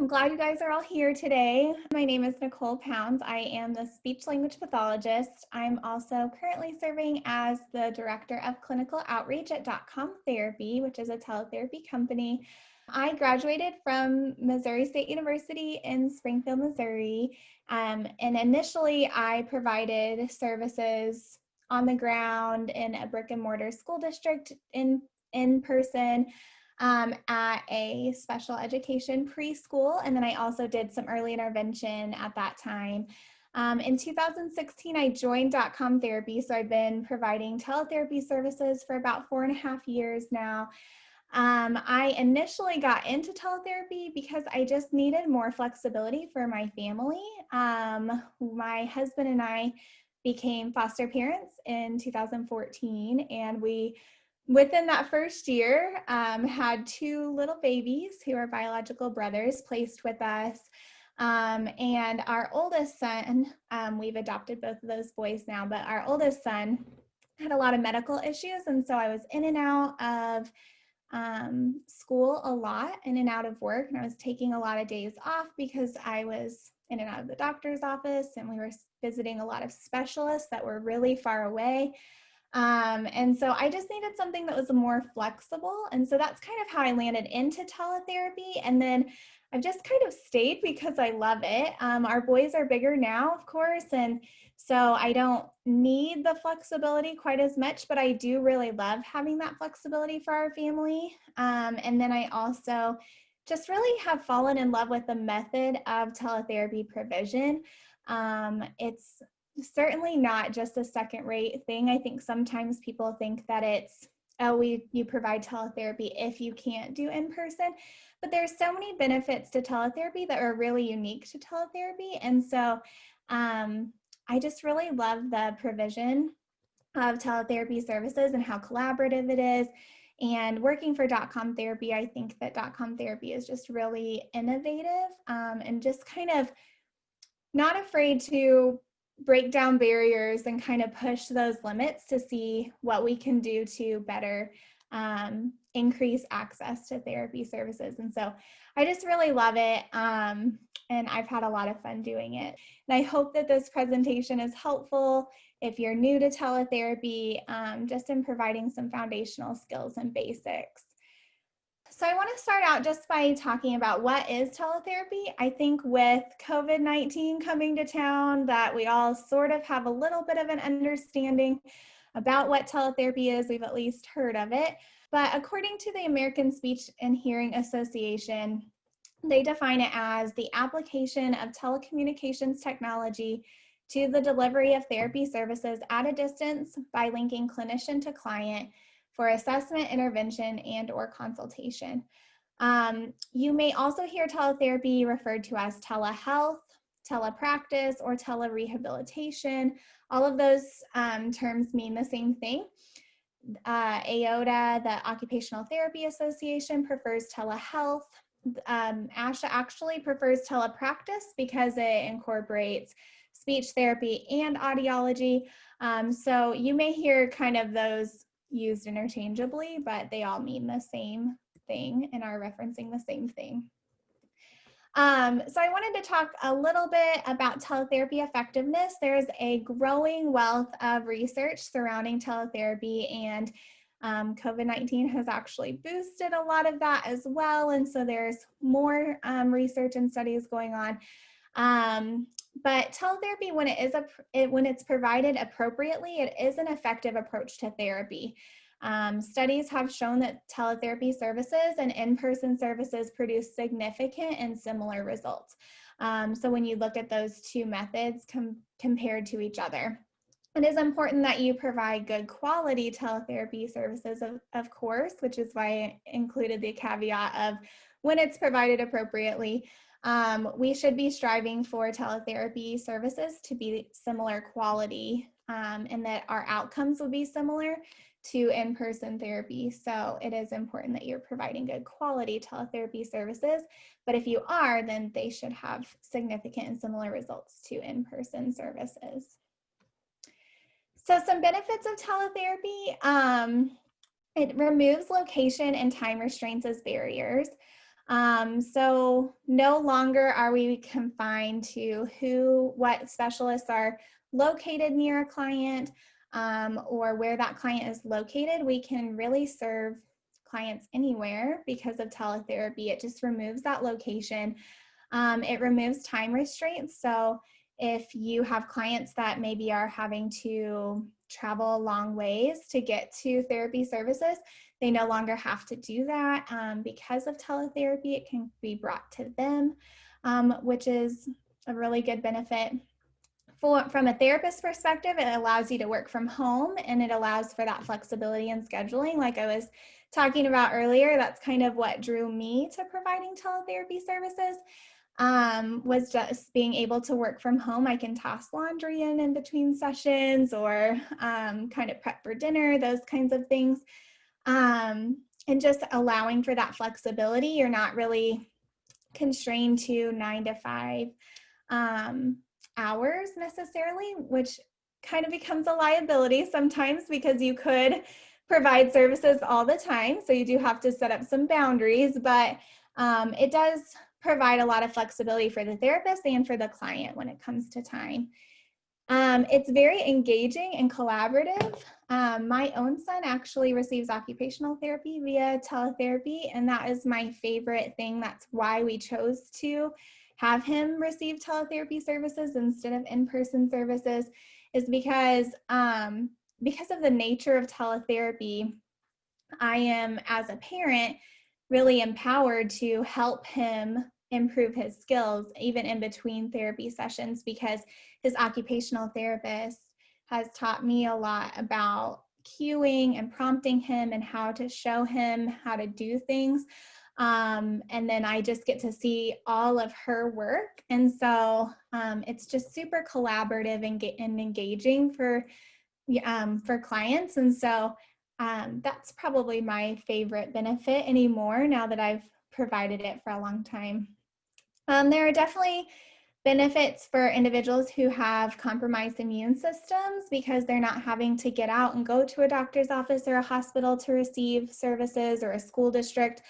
I'm glad you guys are all here today. My name is Nicole Pounds. I am the speech language pathologist. I'm also currently serving as the director of clinical outreach at DotCom Therapy, which is a teletherapy company. I graduated from Missouri State University in Springfield, Missouri. And initially I provided services on the ground in a brick and mortar school district in person. At a special education preschool, and then I also did some early intervention at that time. In 2016, I joined DotCom Therapy, so I've been providing teletherapy services for about 4.5 years now. I initially got into teletherapy because I just needed more flexibility for my family. My husband and I became foster parents in 2014, and within that first year, had 2 little babies who are biological brothers placed with us. And our oldest son, we've adopted both of those boys now, but our oldest son had a lot of medical issues. And so I was in and out of school a lot, in and out of work. And I was taking a lot of days off because I was in and out of the doctor's office, and we were visiting a lot of specialists that were really far away. And so I just needed something that was more flexible. And so that's kind of how I landed into teletherapy. And then I've just kind of stayed because I love it. Our boys are bigger now, of course. And so I don't need the flexibility quite as much, but I do really love having that flexibility for our family. And then I also just really have fallen in love with the method of teletherapy provision. It's certainly not just a second-rate thing. I think sometimes people think that it's, oh, you provide teletherapy if you can't do in-person, but there's so many benefits to teletherapy that are really unique to teletherapy. And so I just really love the provision of teletherapy services and how collaborative it is. And working for DotCom Therapy, I think that DotCom Therapy is just really innovative and just kind of not afraid to break down barriers and kind of push those limits to see what we can do to better increase access to therapy services. And so I just really love it. And I've had a lot of fun doing it. And I hope that this presentation is helpful if you're new to teletherapy, just in providing some foundational skills and basics. So I want to start out just by talking about what is teletherapy. I think with COVID-19 coming to town that we all sort of have a little bit of an understanding about what teletherapy is. We've at least heard of it. But according to the American Speech and Hearing Association, they define it as the application of telecommunications technology to the delivery of therapy services at a distance by linking clinician to client for assessment, intervention, and/or consultation. You may also hear teletherapy referred to as telehealth, telepractice, or telerehabilitation. All of those terms mean the same thing. AOTA, the Occupational Therapy Association, prefers telehealth. ASHA actually prefers telepractice because it incorporates speech therapy and audiology. So you may hear kind of those used interchangeably, but they all mean the same thing and are referencing the same thing. So I wanted to talk a little bit about teletherapy effectiveness. There's a growing wealth of research surrounding teletherapy, and COVID-19 has actually boosted a lot of that as well. And so there's more research and studies going on. But teletherapy, when it's provided appropriately, it is an effective approach to therapy. Studies have shown that teletherapy services and in-person services produce significant and similar results. So when you look at those two methods compared to each other, it is important that you provide good quality teletherapy services, of course, which is why I included the caveat of when it's provided appropriately. We should be striving for teletherapy services to be similar quality and that our outcomes will be similar to in-person therapy. So it is important that you're providing good quality teletherapy services, but if you are, then they should have significant and similar results to in-person services. So some benefits of teletherapy, it removes location and time restraints as barriers. So no longer are we confined to what specialists are located near a client, or where that client is located. We can really serve clients anywhere because of teletherapy. It just removes that location. It removes time restraints. So if you have clients that maybe are having to travel a long ways to get to therapy services, they no longer have to do that. Because of teletherapy, it can be brought to them, which is a really good benefit. From a therapist perspective, it allows you to work from home, and it allows for that flexibility in scheduling. Like I was talking about earlier, that's kind of what drew me to providing teletherapy services, was just being able to work from home. I can toss laundry in between sessions, or kind of prep for dinner, those kinds of things. And just allowing for that flexibility. You're not really constrained to 9 to 5 hours necessarily, which kind of becomes a liability sometimes because you could provide services all the time. So you do have to set up some boundaries, but it does provide a lot of flexibility for the therapist and for the client when it comes to time. It's very engaging and collaborative. My own son actually receives occupational therapy via teletherapy, and that is my favorite thing. That's why we chose to have him receive teletherapy services instead of in-person services, is because of the nature of teletherapy. I am, as a parent, really empowered to help him improve his skills even in between therapy sessions, because his occupational therapist has taught me a lot about cueing and prompting him and how to show him how to do things. And then I just get to see all of her work. And so it's just super collaborative and engaging for clients. And so that's probably my favorite benefit anymore, now that I've provided it for a long time. There are definitely benefits for individuals who have compromised immune systems, because they're not having to get out and go to a doctor's office or a hospital to receive services, or a school district.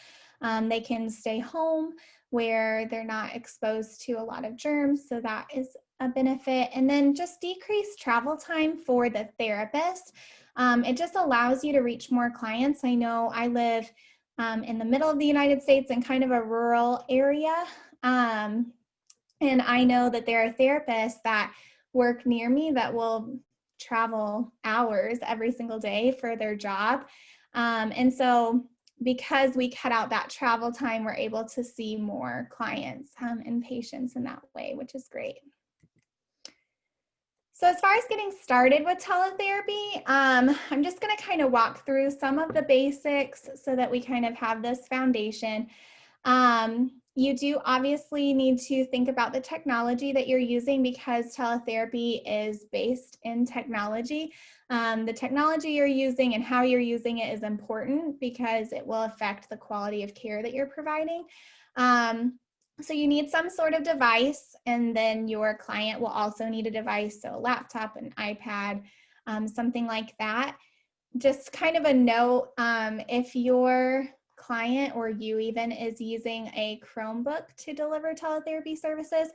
They can stay home where they're not exposed to a lot of germs, so that is a benefit. And then just decreased travel time for the therapist. It just allows you to reach more clients. I know I live in the middle of the United States in kind of a rural area. And I know that there are therapists that work near me that will travel hours every single day for their job. And so because we cut out that travel time, we're able to see more clients and patients in that way, which is great. So as far as getting started with teletherapy, I'm just going to kind of walk through some of the basics so that we kind of have this foundation. You do obviously need to think about the technology that you're using, because teletherapy is based in technology. The technology you're using and how you're using it is important, because it will affect the quality of care that you're providing. So you need some sort of device, and then your client will also need a device, so a laptop, an iPad, something like that. Just kind of a note, if your client, or you even, is using a Chromebook to deliver teletherapy services,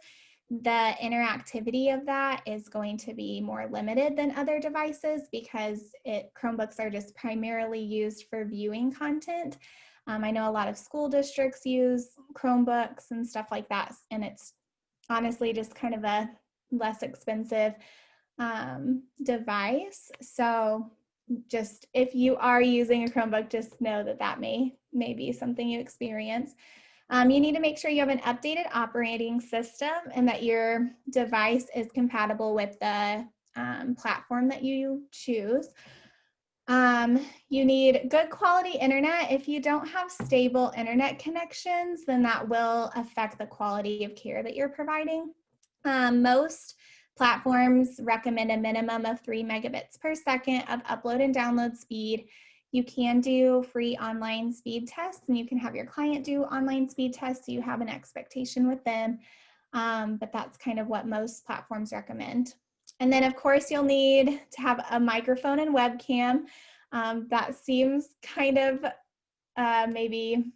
the interactivity of that is going to be more limited than other devices, because Chromebooks are just primarily used for viewing content. I know a lot of school districts use Chromebooks and stuff like that, and it's honestly just kind of a less expensive device. So just if you are using a Chromebook, just know that that may be something you experience. You need to make sure you have an updated operating system, and that your device is compatible with the platform that you choose. You need good quality internet. If you don't have stable internet connections, then that will affect the quality of care that you're providing. Most platforms recommend a minimum of 3 megabits per second of upload and download speed. You can do free online speed tests, and you can have your client do online speed tests, so you have an expectation with them. But that's kind of what most platforms recommend. And then, of course, you'll need to have a microphone and webcam. That seems kind of maybe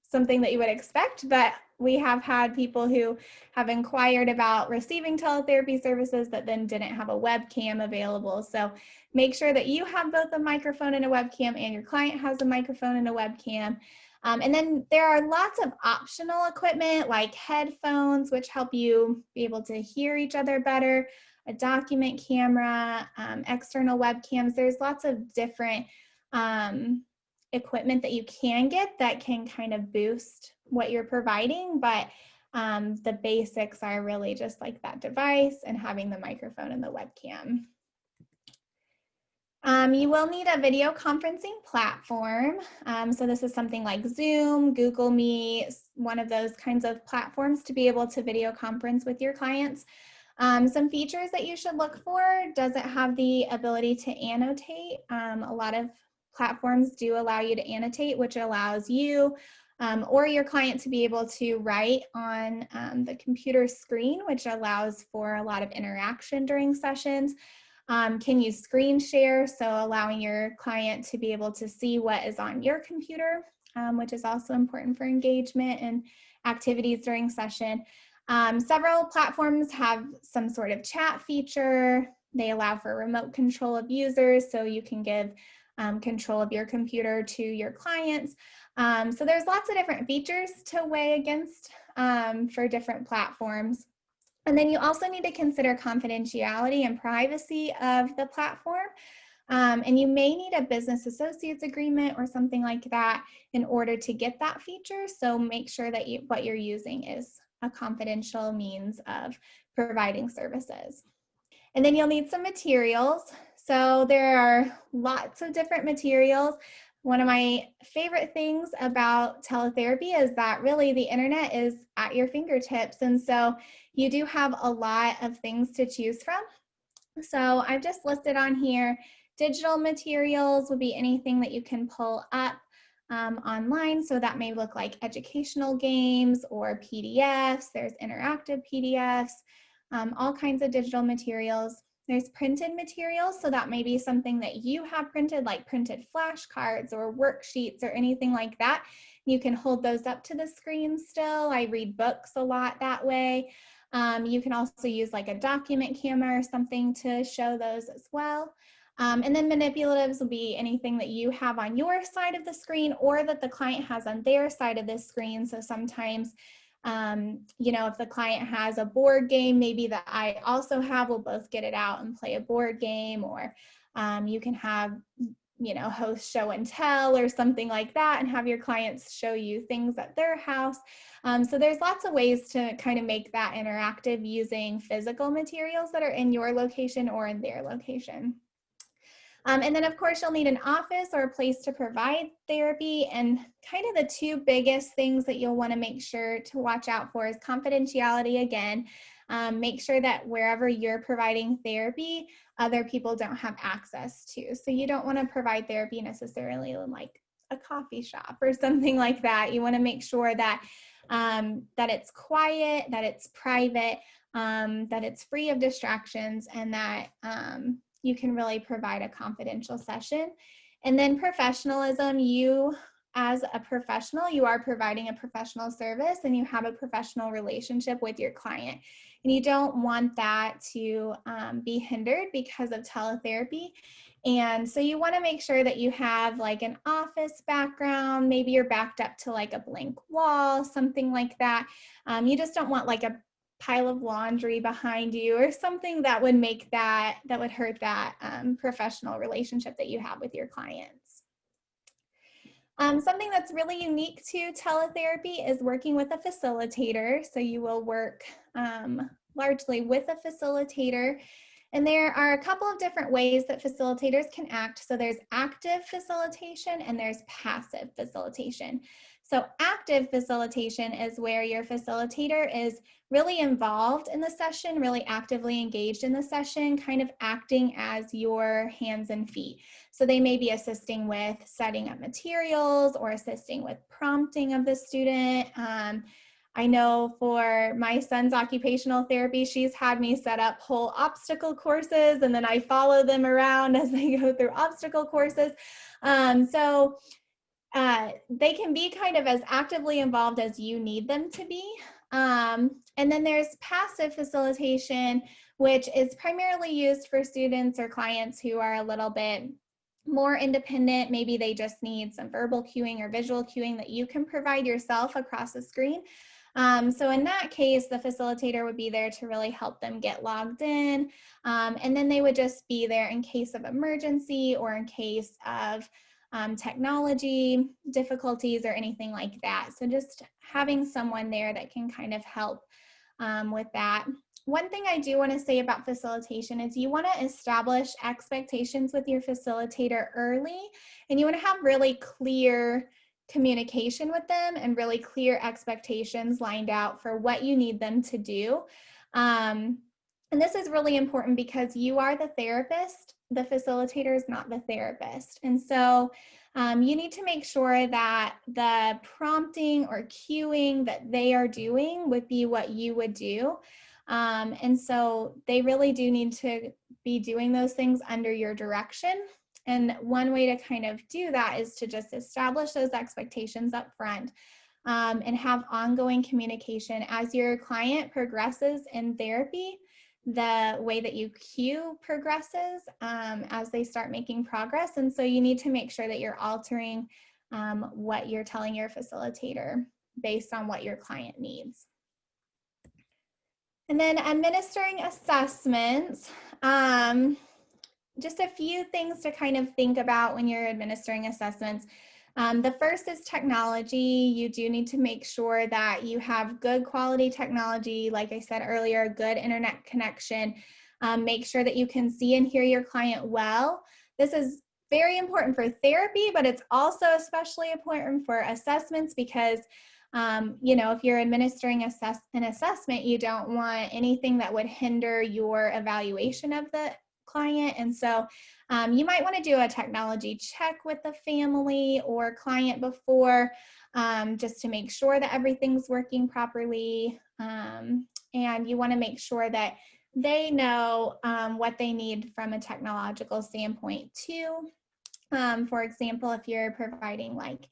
something that you would expect, but we have had people who have inquired about receiving teletherapy services that then didn't have a webcam available. So make sure that you have both a microphone and a webcam and your client has a microphone and a webcam. And then there are lots of optional equipment like headphones, which help you be able to hear each other better, a document camera, external webcams. There's lots of different equipment that you can get that can kind of boost what you're providing, but the basics are really just like that device and having the microphone and the webcam. You will need a video conferencing platform. So this is something like Zoom, Google Meet, one of those kinds of platforms to be able to video conference with your clients. Some features that you should look for: does it have the ability to annotate? A lot of platforms do allow you to annotate, which allows you or your client to be able to write on the computer screen, which allows for a lot of interaction during sessions. Can you screen share? So allowing your client to be able to see what is on your computer, which is also important for engagement and activities during session. Several platforms have some sort of chat feature. They allow for remote control of users, so you can give control of your computer to your clients. So there's lots of different features to weigh against for different platforms. And then you also need to consider confidentiality and privacy of the platform. And you may need a business associates agreement or something like that in order to get that feature. So make sure that what you're using is a confidential means of providing services. And then you'll need some materials. So there are lots of different materials. One of my favorite things about teletherapy is that really the internet is at your fingertips. And so you do have a lot of things to choose from. So I've just listed on here, digital materials would be anything that you can pull up online. So that may look like educational games or PDFs. There's interactive PDFs, all kinds of digital materials. There's printed materials, so that may be something that you have printed, like printed flashcards or worksheets or anything like that. You can hold those up to the screen still. I read books a lot that way. You can also use like a document camera or something to show those as well. And then manipulatives will be anything that you have on your side of the screen or that the client has on their side of the screen. So sometimes if the client has a board game, maybe that I also have, we'll both get it out and play a board game, or you can have, host show and tell or something like that and have your clients show you things at their house. So there's lots of ways to kind of make that interactive using physical materials that are in your location or in their location. And then of course you'll need an office or a place to provide therapy, and kind of the two biggest things that you'll want to make sure to watch out for is confidentiality again. Make sure that wherever you're providing therapy, other people don't have access to. So you don't want to provide therapy necessarily in like a coffee shop or something like that. You want to make sure that that it's quiet, that it's private, that it's free of distractions, and that you can really provide a confidential session. And then professionalism, you as a professional, you are providing a professional service and you have a professional relationship with your client. And you don't want that to be hindered because of teletherapy. And so you want to make sure that you have like an office background, maybe you're backed up to like a blank wall, something like that. You just don't want like a pile of laundry behind you or something that would make that would hurt that professional relationship that you have with your clients. Something that's really unique to teletherapy is working with a facilitator. So you will work largely with a facilitator. And there are a couple of different ways that facilitators can act. So there's active facilitation and there's passive facilitation. So active facilitation is where your facilitator is really involved in the session, really actively engaged in the session, kind of acting as your hands and feet. So they may be assisting with setting up materials or assisting with prompting of the student. I know for my son's occupational therapy, she's had me set up whole obstacle courses, and then I follow them around as they go through obstacle courses. So they can be kind of as actively involved as you need them to be. And then there's passive facilitation, which is primarily used for students or clients who are a little bit more independent. Maybe they just need some verbal cueing or visual cueing that you can provide yourself across the screen. So in that case, the facilitator would be there to really help them get logged in. And then they would just be there in case of emergency or in case of technology difficulties or anything like that. So just having someone there that can kind of help with that. One thing I do want to say about facilitation is you want to establish expectations with your facilitator early, and you want to have really clear communication with them and really clear expectations lined out for what you need them to do. And this is really important because you are the therapist. The facilitator is not the therapist. And so you need to make sure that the prompting or cueing that they are doing would be what you would do. And so they really do need to be doing those things under your direction. And one way to kind of do that is to just establish those expectations up front and have ongoing communication as your client progresses in therapy. The way that you cue progresses as they start making progress. And so you need to make sure that you're altering what you're telling your facilitator based on what your client needs. And then administering assessments. Just a few things to kind of think about when you're administering assessments. The first is technology. You do need to make sure that you have good quality technology, like I said earlier, good internet connection. Make sure that you can see and hear your client well. This is very important for therapy, but it's also especially important for assessments because you know, if you're administering an assessment, you don't want anything that would hinder your evaluation of the client. And so you might want to do a technology check with the family or client before just to make sure that everything's working properly. And you want to make sure that they know what they need from a technological standpoint too. For example, if you're providing like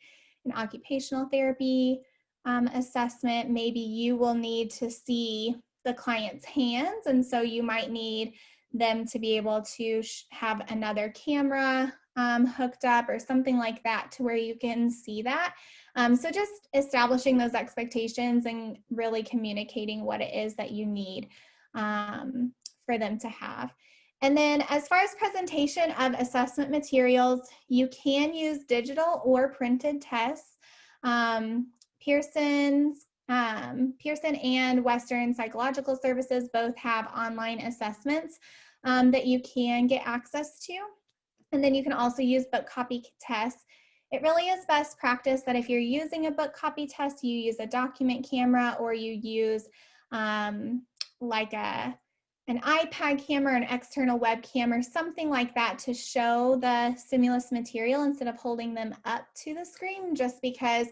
an occupational therapy assessment, maybe you will need to see the client's hands. And so you might need them to be able to have another camera hooked up or something like that to where you can see that. So just establishing those expectations and really communicating what it is that you need for them to have. And then as far as presentation of assessment materials, you can use digital or printed tests. Pearson and Western Psychological Services both have online assessments that you can get access to. And then you can also use book copy tests. It really is best practice that if you're using a book copy test, you use a document camera or you use like an iPad camera, an external webcam or something like that to show the stimulus material instead of holding them up to the screen, just because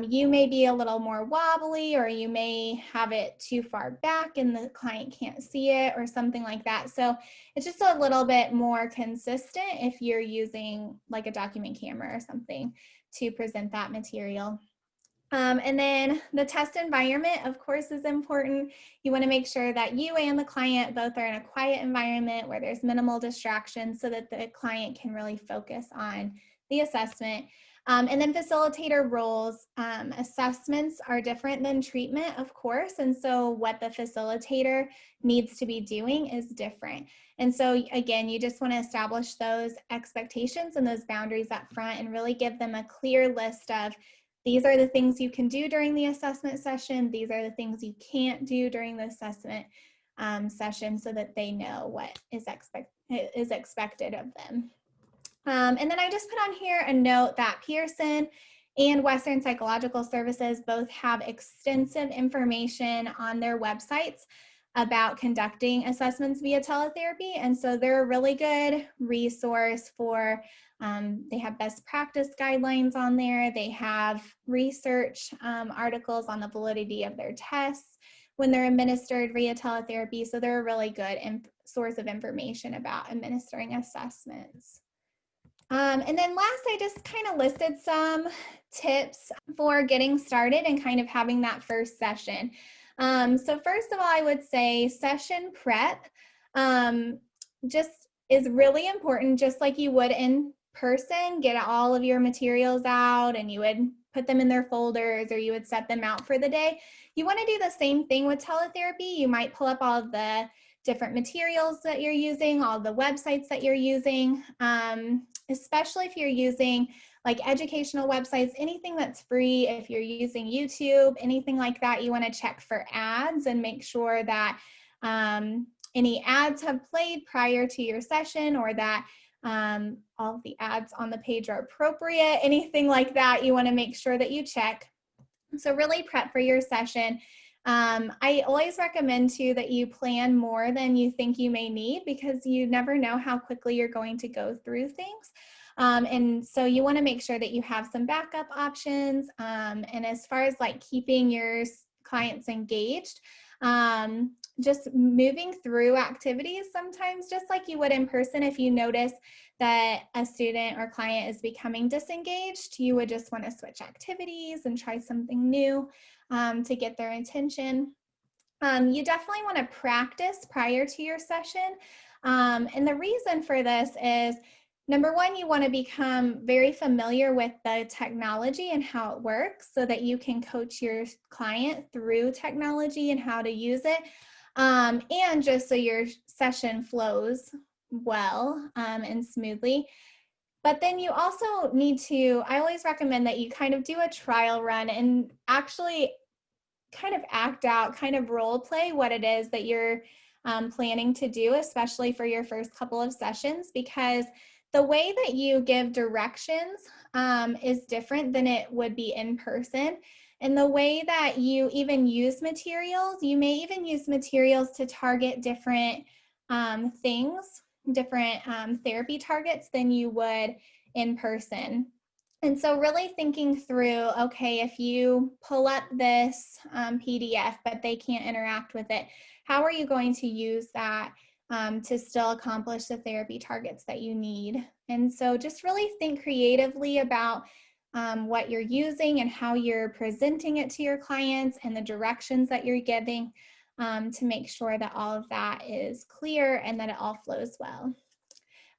you may be a little more wobbly or you may have it too far back and the client can't see it or something like that. So it's just a little bit more consistent if you're using like a document camera or something to present that material. And then the test environment, of course, is important. You want to make sure that you and the client both are in a quiet environment where there's minimal distractions so that the client can really focus on the assessment. And then facilitator roles. Assessments are different than treatment, of course, and so what the facilitator needs to be doing is different. And so again, you just want to establish those expectations and those boundaries up front and really give them a clear list of these are the things you can do during the assessment session. These are the things you can't do during the assessment session so that they know what is expected of them. And then I just put on here a note that Pearson and Western Psychological Services both have extensive information on their websites about conducting assessments via teletherapy. And so they're a really good resource for, they have best practice guidelines on there. They have research articles on the validity of their tests when they're administered via teletherapy. So they're a really good source of information about administering assessments. And then last, I just kind of listed some tips for getting started and kind of having that first session. So first of all, I would say session prep just is really important, just like you would in person. Get all of your materials out and you would put them in their folders or you would set them out for the day. You want to do the same thing with teletherapy. You might pull up all of the different materials that you're using, all the websites that you're using, especially if you're using like educational websites, anything that's free. If you're using YouTube, anything like that, you want to check for ads and make sure that any ads have played prior to your session or that all of the ads on the page are appropriate, anything like that, you want to make sure that you check. So really prep for your session. I always recommend too that you plan more than you think you may need because you never know how quickly you're going to go through things. And so you want to make sure that you have some backup options. And as far as like keeping your clients engaged, just moving through activities sometimes, just like you would in person. If you notice that a student or client is becoming disengaged, you would just want to switch activities and try something new to get their attention. You definitely want to practice prior to your session. And the reason for this is, number one, you want to become very familiar with the technology and how it works so that you can coach your client through technology and how to use it. And just so your session flows well and smoothly. But then you also need to, I always recommend that you kind of do a trial run and actually kind of act out, kind of role play what it is that you're planning to do, especially for your first couple of sessions, because the way that you give directions is different than it would be in person. And the way that you even use materials, you may even use materials to target different things, different therapy targets than you would in person. And so really thinking through, okay, if you pull up this PDF, but they can't interact with it, how are you going to use that to still accomplish the therapy targets that you need? And so just really think creatively about what you're using and how you're presenting it to your clients and the directions that you're giving to make sure that all of that is clear and that it all flows well.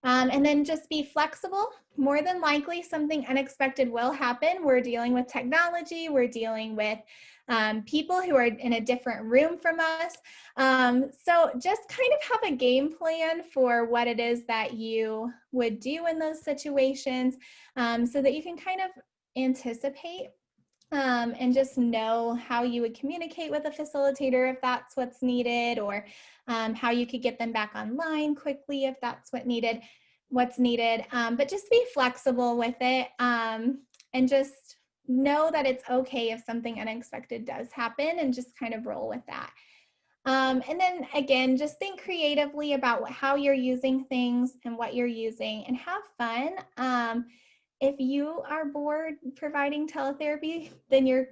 And then just be flexible. More than likely, something unexpected will happen. We're dealing with technology. We're dealing with people who are in a different room from us. So just kind of have a game plan for what it is that you would do in those situations so that you can kind of anticipate and just know how you would communicate with a facilitator if that's what's needed, or how you could get them back online quickly if that's what's needed. But just be flexible with it and just know that it's okay if something unexpected does happen and just kind of roll with that. And then again, just think creatively about how you're using things and what you're using and have fun. If you are bored providing teletherapy, then your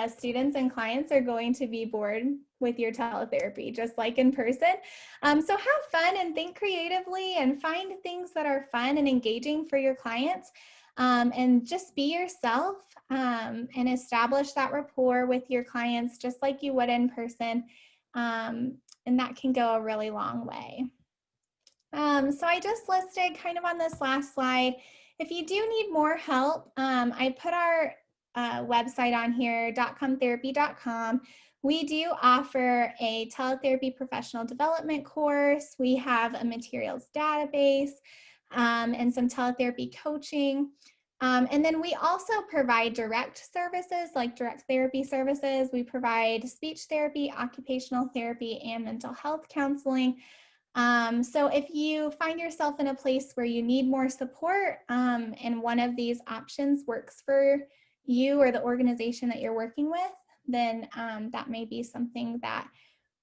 students and clients are going to be bored with your teletherapy, just like in person. So have fun and think creatively and find things that are fun and engaging for your clients. And just be yourself and establish that rapport with your clients just like you would in person. And that can go a really long way. So I just listed kind of on this last slide, if you do need more help, I put our website on here, dotcomtherapy.com. We do offer a teletherapy professional development course. We have a materials database and some teletherapy coaching. And then we also provide direct services like direct therapy services. We provide speech therapy, occupational therapy, and mental health counseling. So if you find yourself in a place where you need more support and one of these options works for you or the organization that you're working with, then that may be something that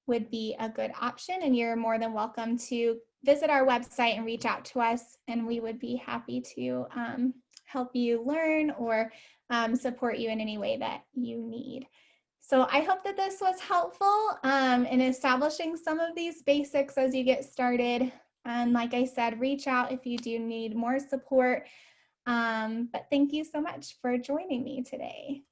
would be a good option, and you're more than welcome to visit our website and reach out to us, and we would be happy to help you learn or support you in any way that you need. So I hope that this was helpful in establishing some of these basics as you get started. And like I said, reach out if you do need more support. But thank you so much for joining me today.